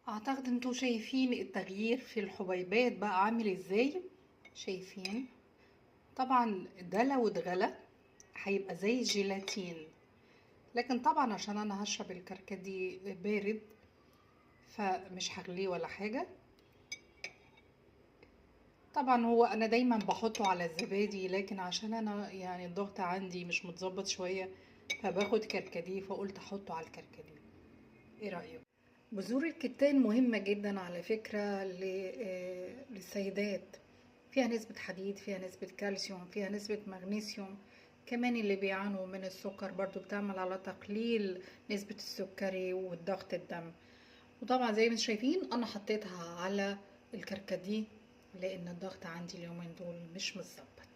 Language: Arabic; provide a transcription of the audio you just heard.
اعتقد انتوا شايفين التغيير في الحبيبات بقى عامل ازاي. شايفين؟ طبعا ده لو اتغلى هيبقى زي الجيلاتين، لكن طبعا عشان انا هشرب الكركديه بارد فمش هغليه ولا حاجة. طبعا هو انا دايما بحطه على الزبادي، لكن عشان انا يعني الضغط عندي مش متظبط شوية فباخد كركديه، فقلت احطه على الكركديه. ايه رأيك؟ بذور الكتان مهمة جدا على فكرة للسيدات. فيها نسبة حديد، فيها نسبة كالسيوم، فيها نسبة مغنيسيوم. كمان اللي بيعانوا من السكر برضو بتعمل على تقليل نسبة السكري والضغط الدم. وطبعا زي ما انتم شايفين انا حطيتها على الكركديه، لان الضغط عندي اليومين دول مش متظبط.